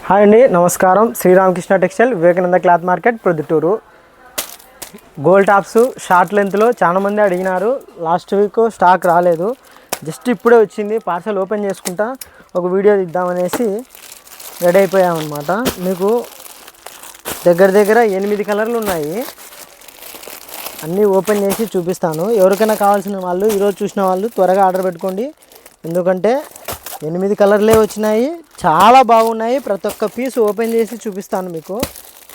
Hi అండి, నమస్కారం. Sriramakrishna textile, Vivekananda cloth market, Proddatur. Gold tops short లెంత్లో చాలామంది అడిగినారు. లాస్ట్ వీక్ స్టాక్ రాలేదు, జస్ట్ ఇప్పుడే వచ్చింది. పార్సల్ ఓపెన్ చేసుకుంటా ఒక వీడియో తీద్దామనేసి రెడీ అయిపోయామన్నమాట. మీకు దగ్గర 8 కలర్లు ఉన్నాయి. అన్నీ ఓపెన్ చేసి చూపిస్తాను. ఎవరికైనా కావాల్సిన వాళ్ళు, ఈరోజు చూసిన వాళ్ళు త్వరగా ఆర్డర్ పెట్టుకోండి. ఎందుకంటే 8 కలర్లే వచ్చినాయి, చాలా బాగున్నాయి. ప్రతి ఒక్క పీస్ ఓపెన్ చేసి చూపిస్తాను మీకు,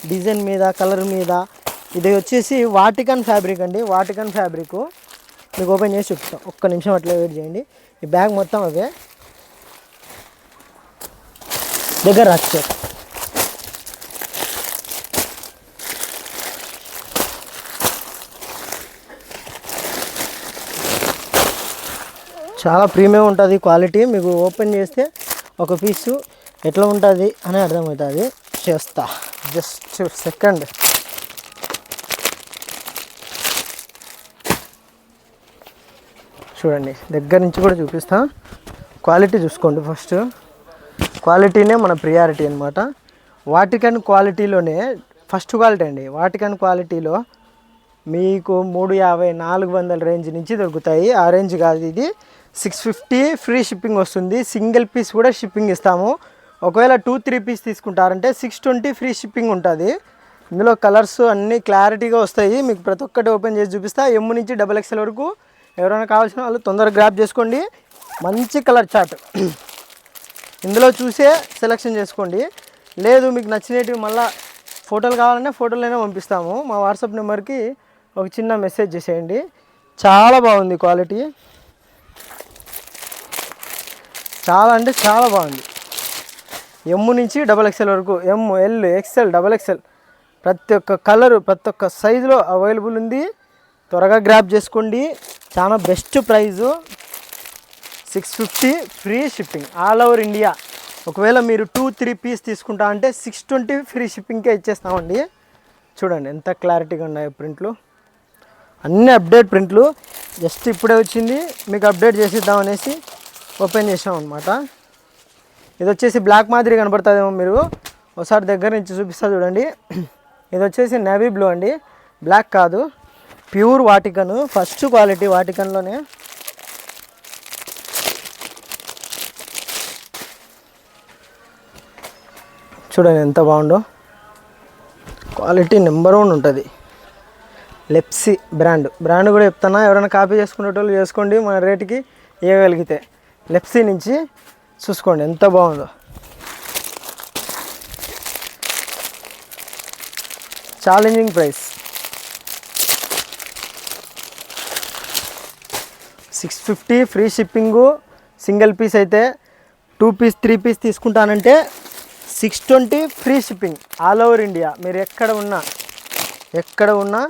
డిజైన్ మీద, కలర్ మీద. ఇది వచ్చేసి వాటికన్ ఫ్యాబ్రిక్ అండి, వాటికన్ ఫ్యాబ్రిక్. మీకు ఓపెన్ చేసి చూపిస్తాను. ఒక్క నిమిషం అట్లా వెయిట్ చేయండి. ఈ బ్యాగ్ మొత్తం అవే. దగ్గర వచ్చే చాలా ప్రీమియం ఉంటుంది క్వాలిటీ. మీకు ఓపెన్ చేస్తే ఒక పీసు ఎట్లా ఉంటుంది అని అర్థమవుతుంది. చేస్తా, జస్ట్ సెకండ్. చూడండి, దగ్గర నుంచి కూడా చూపిస్తా. క్వాలిటీ చూసుకోండి. ఫస్ట్ క్వాలిటీనే మన ప్రియారిటీ అనమాట. వాటికన్ క్వాలిటీలోనే ఫస్ట్ క్వాలిటీ అండి. వాటికన్ క్వాలిటీలో మీకు 350, 400 రేంజ్ నుంచి దొరుకుతాయి. ఆ రేంజ్ కాదు ఇది. 650 ఫ్రీ షిప్పింగ్ వస్తుంది. సింగిల్ పీస్ కూడా షిప్పింగ్ ఇస్తాము. ఒకవేళ 2-3 పీస్ తీసుకుంటారంటే 620 ఫ్రీ షిప్పింగ్ ఉంటుంది. ఇందులో కలర్స్ అన్నీ క్లారిటీగా వస్తాయి. మీకు ప్రతి ఒక్కటి ఓపెన్ చేసి చూపిస్తా. ఎమ్ నుంచి XXL వరకు ఎవరైనా కావాల్సిన వాళ్ళు తొందరగా గ్రాప్ చేసుకోండి. మంచి కలర్ చార్ట్ ఇందులో చూసే సెలెక్షన్ చేసుకోండి. లేదు మీకు నచ్చినవి మళ్ళీ ఫోటోలు కావాలంటే ఫోటోలైనా పంపిస్తాము. మా వాట్సాప్ నెంబర్కి ఒక చిన్న మెసేజ్ చేసేయండి. చాలా బాగుంది క్వాలిటీ, చాలా అంటే చాలా బాగుంది. ఎమ్ నుంచి XXL వరకు, ఎమ్, ఎల్, XL, XXL ప్రతి ఒక్క కలరు, ప్రతి ఒక్క సైజులో అవైలబుల్ ఉంది. త్వరగా గ్రాప్ చేసుకోండి. చాలా best prize. 650 free shipping all over India. ఒకవేళ మీరు 2-3 పీస్ తీసుకుంటా అంటే 620 ఫ్రీ షిప్పింగ్కే ఇచ్చేస్తామండి. చూడండి ఎంత క్లారిటీగా ఉన్నాయో ప్రింట్లు. అన్ని అప్డేట్ ప్రింట్లు. జస్ట్ ఇప్పుడే వచ్చింది, మీకు అప్డేట్ చేసిద్దామనేసి ఓపెన్ చేసాం అనమాట. ఇది వచ్చేసి బ్లాక్ మాదిరి కనబడుతుందేమో, మీరు ఒకసారి దగ్గర నుంచి చూపిస్తా చూడండి. ఇది వచ్చేసి నేవీ బ్లూ అండి, బ్లాక్ కాదు. ప్యూర్ వాటికన్, ఫస్ట్ క్వాలిటీ వాటికన్లోనే. చూడండి ఎంత బాగుందో. క్వాలిటీ నెంబర్ 1 ఉంటుంది. లెప్సీ బ్రాండ్ కూడా చెప్తానా. ఎవరైనా కాపీ చేసుకునేటోళ్ళు చేసుకోండి, మన రేటుకి ఇవ్వగలిగితే. లెప్సీ నుంచి చూసుకోండి ఎంత బాగుందో. Challenging price 650 free shipping. Single piece అయితే 2 పీస్ 3 పీస్ తీసుకుంటానంటే 620 free shipping all over India. మీరు ఎక్కడ ఉన్నా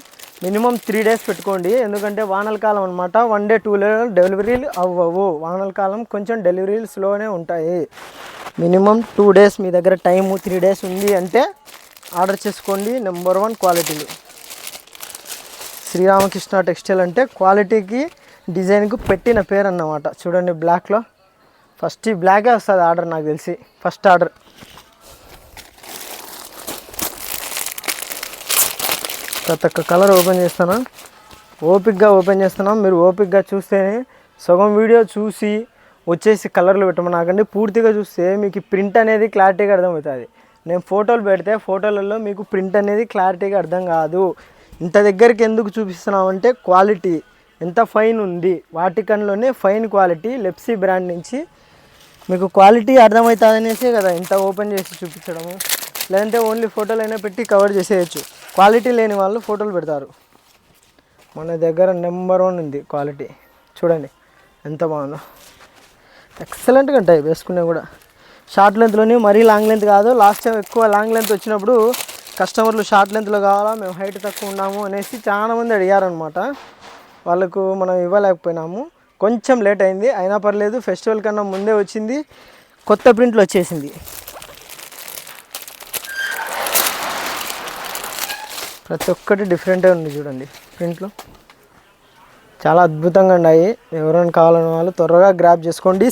మినిమం 3 డేస్ పెట్టుకోండి. ఎందుకంటే వానల కాలం అనమాట. 1 డే 2 డే డెలివరీలు అవ్వవు. వానల కాలం కొంచెం డెలివరీలు స్లోనే ఉంటాయి. మినిమం 2 డేస్ మీ దగ్గర టైము, 3 డేస్ ఉంది అంటే ఆర్డర్ చేసుకోండి. నెంబర్ 1 క్వాలిటీలు. శ్రీరామకృష్ణ టెక్స్టైల్ అంటే క్వాలిటీకి, డిజైన్కు పెట్టిన పేరు అన్నమాట. చూడండి బ్లాక్లో ఫస్ట్ ఈ బ్లాకే వస్తుంది ఆర్డర్, నాకు తెలిసి ఫస్ట్ ఆర్డర్. ప్రతి ఒక్క కలర్ ఓపెన్ చేస్తాను, ఓపిక్గా ఓపెన్ చేస్తున్నాం. మీరు ఓపిక్గా చూస్తేనే, సగం వీడియో చూసి వచ్చేసి కలర్లు పెట్టమనాకండి. పూర్తిగా చూస్తే మీకు ప్రింట్ అనేది క్లారిటీగా అర్థమవుతుంది. నేను ఫోటోలు పెడితే ఫోటోలలో మీకు ప్రింట్ అనేది క్లారిటీగా అర్థం కాదు. ఇంత దగ్గరికి ఎందుకు చూపిస్తున్నామంటే క్వాలిటీ ఎంత ఫైన్ ఉంది. వాటికన్లోనే ఫైన్ క్వాలిటీ, లెప్సీ బ్రాండ్ నుంచి మీకు క్వాలిటీ అర్థమవుతుంది అనేసే కదా ఇంత ఓపెన్ చేసి చూపించడము. లేదంటే ఓన్లీ ఫోటోలు అయినా పెట్టి కవర్ చేసేయచ్చు. క్వాలిటీ లేని వాళ్ళు ఫోటోలు పెడతారు. మన దగ్గర నెంబర్ 1 ఉంది క్వాలిటీ. చూడండి ఎంత బాగుందో. ఎక్సలెంట్గా ఉంటాయి వేసుకునే కూడా. షార్ట్ లెంత్లోని మరీ లాంగ్ లెంత్ కాదు. లాస్ట్ టైం ఎక్కువ లాంగ్ లెంత్ వచ్చినప్పుడు కస్టమర్లు షార్ట్ లెంత్లో కావాలా, మేము హైట్ తక్కువ ఉన్నాము అనేసి చాలామంది అడిగారనమాట. వాళ్ళకు మనం ఇవ్వలేకపోయినాము. కొంచెం లేట్ అయింది, అయినా పర్లేదు. ఫెస్టివల్ కన్నా ముందే వచ్చింది. కొత్త ప్రింట్లు వచ్చేసింది. ప్రతి ఒక్కటి డిఫరెంటే ఉంది చూడండి ప్రింట్లు. చాలా అద్భుతంగా ఉన్నాయి. ఎవరైనా కావాలన్న వాళ్ళు త్వరగా గ్రాప్ చేసుకోండి.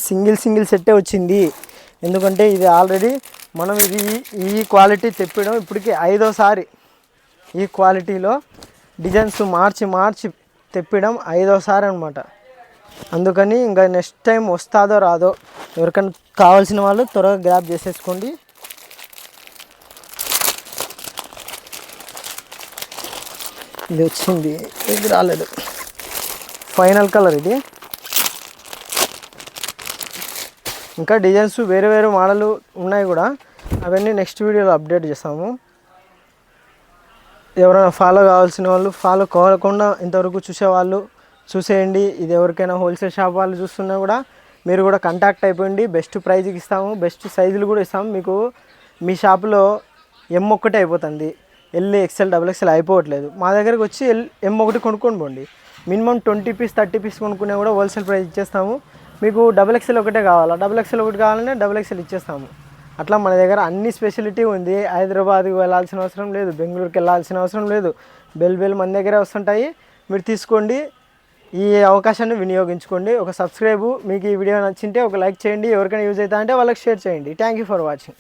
సింగిల్ సెట్టే వచ్చింది. ఎందుకంటే ఇది ఆల్రెడీ మనం ఇది ఈ క్వాలిటీ తెప్పడం ఇప్పటికి 5వసారి. ఈ క్వాలిటీలో డిజైన్స్ మార్చి తెప్పడం 5వసారి అనమాట. అందుకని ఇంకా నెక్స్ట్ టైం వస్తుందో రాదో, ఎవరికైనా కావాల్సిన వాళ్ళు త్వరగా గ్రాప్ చేసేసుకోండి. ఇది వచ్చింది, ఇది రాలేదు. ఫైనల్ కలర్ ఇది. ఇంకా డిజైన్స్ వేరే మోడల్ ఉన్నాయి కూడా, అవన్నీ నెక్స్ట్ వీడియోలో అప్డేట్ చేస్తాము. ఎవరైనా ఫాలో కావాల్సిన వాళ్ళు ఫాలో కాకుండా ఇంతవరకు చూసేవాళ్ళు చూసేయండి. ఇది ఎవరికైనా హోల్సేల్ షాప్ వాళ్ళు చూస్తున్నా కూడా మీరు కూడా కాంటాక్ట్ అయిపోయింది. బెస్ట్ ప్రైజ్కి ఇస్తాము, బెస్ట్ సైజులు కూడా ఇస్తాము. మీకు మీ షాపులో ఎం ఒక్కటే అయిపోతుంది, ఎల్ ఎక్స్ఎల్ డబుల్ ఎక్స్ఎల్ అయిపోవట్లేదు. మా దగ్గరికి వచ్చి ఎం ఒకటి కొనుక్కొని పోండి. మినిమం 20 పీస్ 30 పీస్ కొనుక్కునే కూడా హోల్సేల్ ప్రైస్ ఇచ్చేస్తాము. మీకు డబుల్ ఎక్స్ఎల్ ఒకటే కావాలా, డబుల్ ఎక్స్ఎల్ ఒకటి కావాలంటే డబుల్ ఎక్స్ఎల్ ఇచ్చేస్తాము. అట్లా మన దగ్గర అన్ని స్పెషాలిటీ ఉంది. హైదరాబాద్కి వెళ్ళాల్సిన అవసరం లేదు, బెంగళూరుకి వెళ్ళాల్సిన అవసరం లేదు. బెల్ మన దగ్గరే వస్తుంటాయి. మీరు తీసుకోండి, ఈ అవకాశాన్ని వినియోగించుకోండి. ఒక సబ్స్క్రైబ్, మీకు ఈ వీడియో నచ్చింటే ఒక లైక్ చేయండి. ఎవరికైనా యూజ్ అవుతా అంటే వాళ్ళకి షేర్ చేయండి. Thank you for watching.